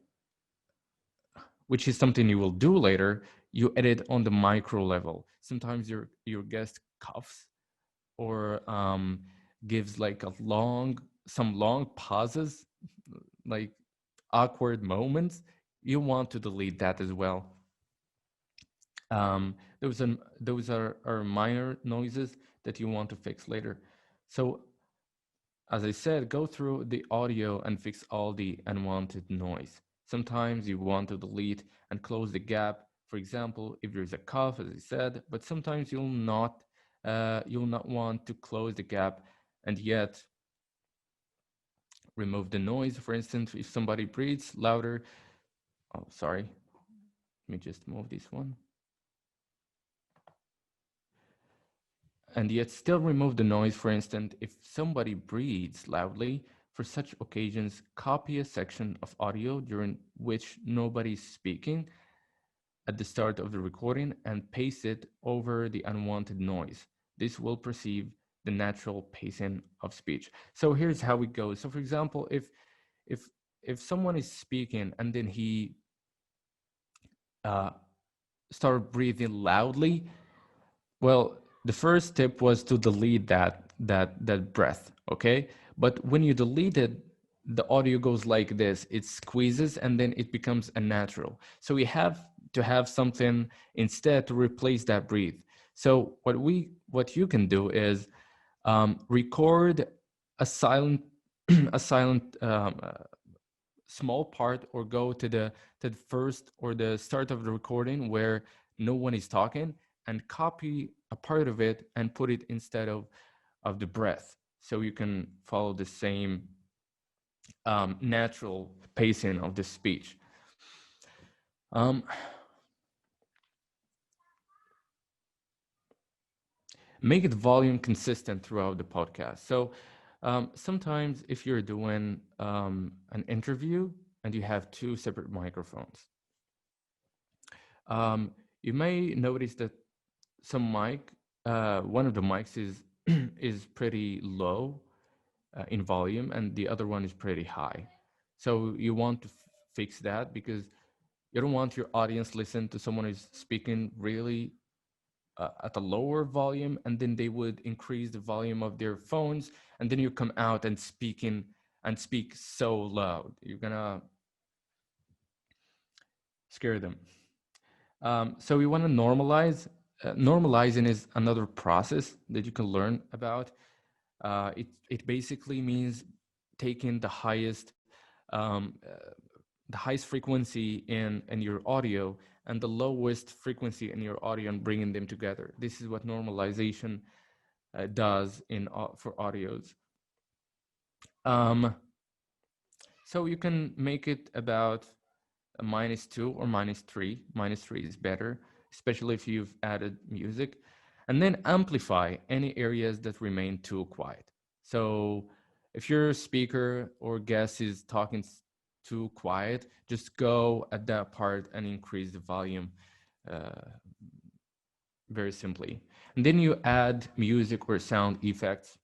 which is something you will do later, you edit on the micro level. Sometimes your guest coughs or gives like some long pauses, like awkward moments. You want to delete that as well. Those are minor noises that you want to fix later. So as I said, go through the audio and fix all the unwanted noise. Sometimes you want to delete and close the gap. For example, if there's a cough, as I said, but sometimes you'll not want to close the gap and yet remove the noise. For instance, if somebody breathes louder, oh, sorry, let me just move this one. And yet still remove the noise. For instance, if somebody breathes loudly, for such occasions, copy a section of audio during which nobody's speaking at the start of the recording and paste it over the unwanted noise. This will perceive the natural pacing of speech. So here's how it goes. So for example, if if someone is speaking and then he start breathing loudly, well, the first tip was to delete that breath, okay? But when you delete it, the audio goes like this. It squeezes and then it becomes unnatural. So we have to have something instead to replace that breathe. So what you can do is record a silent a silent small part, or go to the first or the start of the recording where no one is talking, and copy a part of it and put it instead of the breath, so you can follow the same natural pacing of the speech. um, make it volume consistent throughout the podcast. So sometimes if you're doing an interview and you have two separate microphones, um, you may notice that some mic, one of the mics is is pretty low in volume, and the other one is pretty high. So you want to fix that because you don't want your audience listen to someone who's speaking really at a lower volume, and then they would increase the volume of their phones, and then you come out and speak so loud. You're gonna scare them. So we want to normalize. Normalizing is another process that you can learn about. It basically means taking the highest frequency in your audio and the lowest frequency in your audio and bringing them together. This is what normalization does for audios. Um, so you can make it about a -2 or -3. -3 is better, especially if you've added music. And then amplify any areas that remain too quiet. So if your speaker or guest is talking too quiet, just go at that part and increase the volume uh, very simply. And then you add music or sound effects.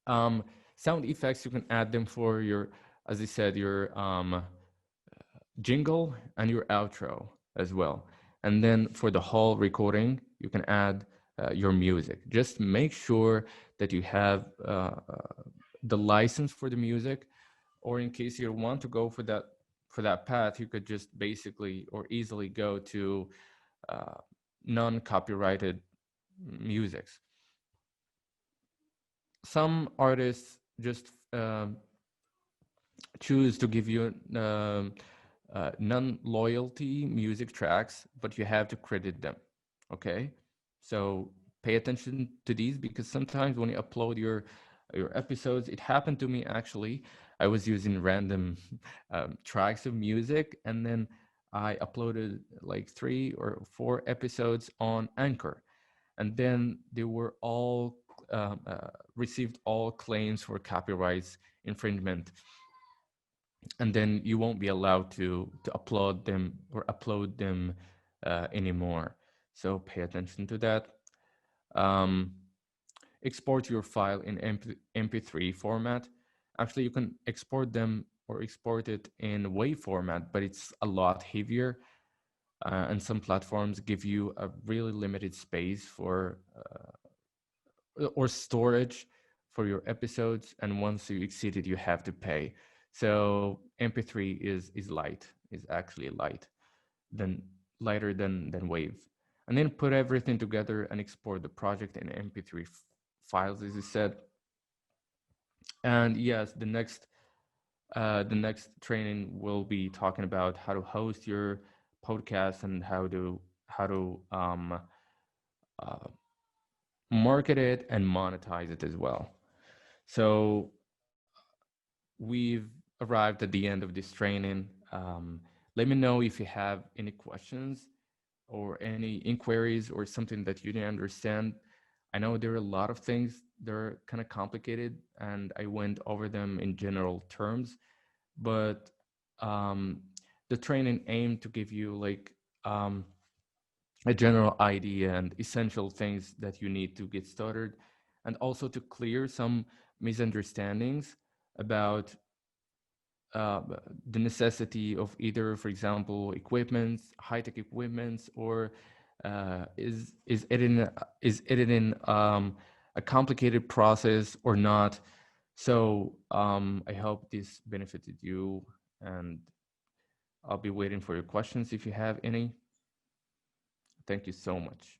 Um, Sound effects, you can add them for your, as I said, your jingle and your outro as well. And then for the whole recording, you can add your music. Just make sure that you have the license for the music, or in case you want to go for that path, you could just basically or easily go to uh, non-copyrighted musics. Some artists just choose to give you non-loyalty music tracks, but you have to credit them. Okay, so pay attention to these, because sometimes when you upload your episodes, it happened to me actually. I was using random tracks of music, and then I uploaded like 3 or 4 episodes on Anchor, and then they were all received all claims for copyrights infringement, and then you won't be allowed to upload them anymore. So pay attention to that. Um, Export your file in MP3 format. Actually, you can export them or export it in WAV format, but it's a lot heavier. And some platforms give you a really limited space for or storage for your episodes, and once you exceed it, you have to pay. So MP3 is light, is actually than lighter than WAV. And then put everything together and export the project in MP3 files, as you said. And yes, the next training will be talking about how to host your podcast and how to uh, market it and monetize it as well. So we've arrived at the end of this training. Let me know if you have any questions or any inquiries or something that you didn't understand. I know there are a lot of things that are kind of complicated, and I went over them in general terms, but um, the training aimed to give you like a general idea and essential things that you need to get started, and also to clear some misunderstandings about uh, the necessity of either, for example, equipments, high-tech equipments, or is editing a complicated process or not. So I hope this benefited you, and I'll be waiting for your questions if you have any. Thank you so much.